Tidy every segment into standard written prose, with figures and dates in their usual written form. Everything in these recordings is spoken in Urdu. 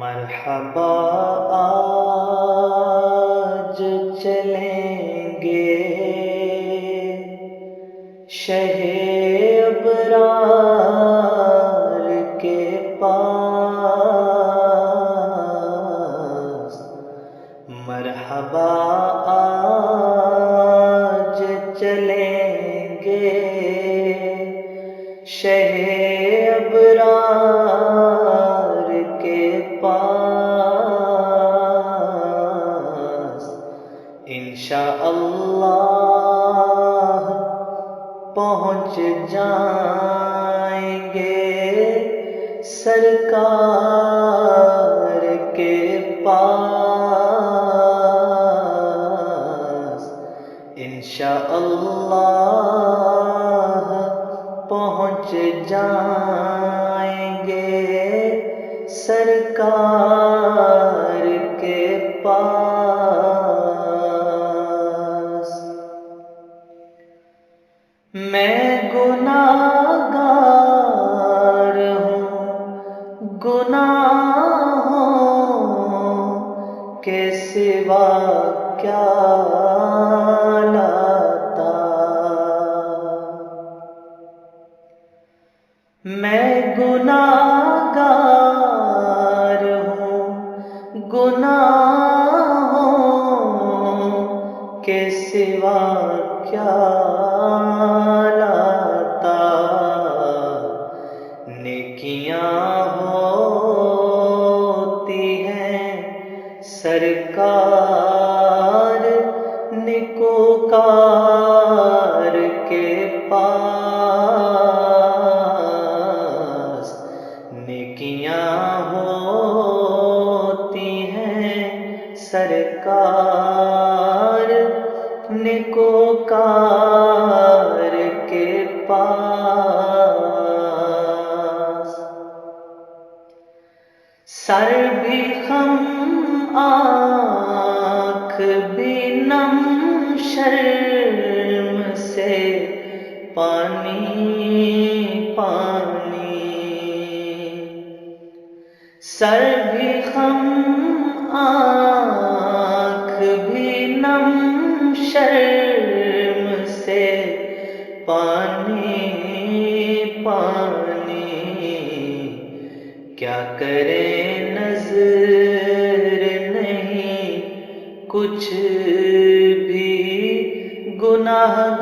مرحبا آج چلیں گے شہ ابرار کے پاس۔ مرحبا آج چلیں گے شہ ابرار کے پاس۔ انشاءاللہ پہنچ جائیں گے سرکار کے پاس۔ انشاءاللہ پہنچ جائیں گے سرکار کے پاس۔ میں گناہگار ہوں، گناہوں کے سوا کیا لاتا۔ میں گناہگار ہوں، گناہوں کے سوا کیا لاتا۔ نیکیاں ہوتی ہیں سرکار نیکوکار کے پاس۔ نیکیاں ہوتی ہیں سرکار نیکوکار کے پاس۔ سر بھی خم آنکھ بھی نم شرم سے پانی پانی۔ سر بھی خم آنکھ بھی نم شرم سے پانی پانی۔ کیا کریں نظر نہیں کچھ بھی گناہگار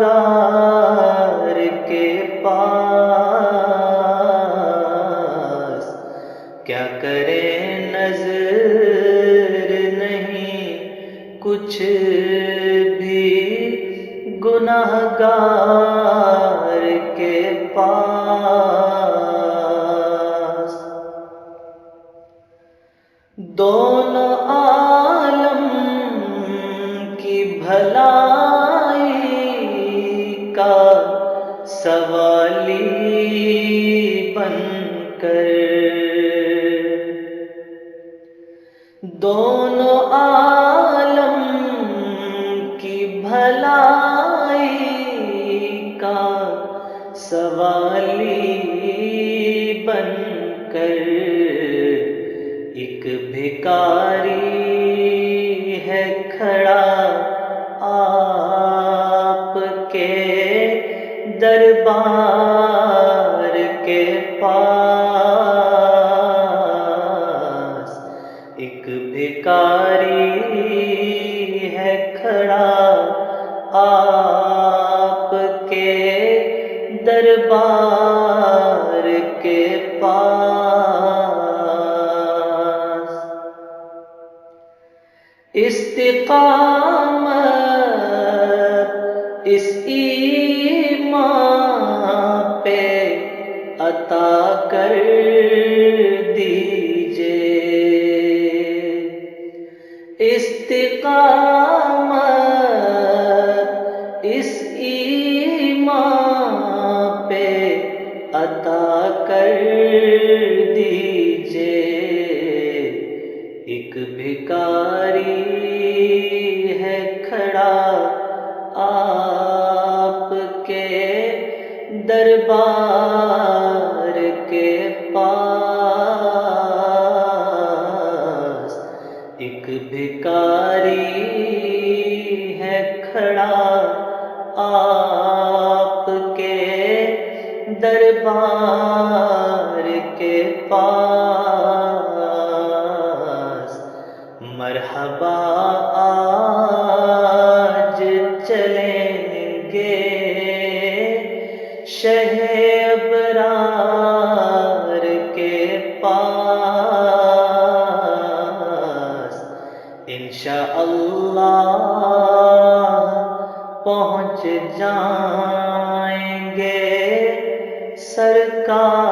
کے پاس۔ کیا کریں نظر نہیں کچھ بھی گناہگار کے پاس۔ دونوں عالم کی بھلائی کا سوالی بن کر، دونوں عالم کی بھلائی کا سوالی بن کر، ایک بھکاری ہے کھڑا آپ کے دربار کے پاس۔ ایک بھکاری ہے کھڑا آپ کے دربار کے پاس۔ استقامت اس ایمان پہ عطا کر دیجئے۔ استقامت اس ایمان پہ عطا کر دیجئے۔ ایک بھکاری بھکاری ہے کھڑا آپ کے دربار کے پاس، مرحبا آج چلیں گے شہ ابرار کے پاس، انشاءاللہ پہنچ جائیں گے سرکار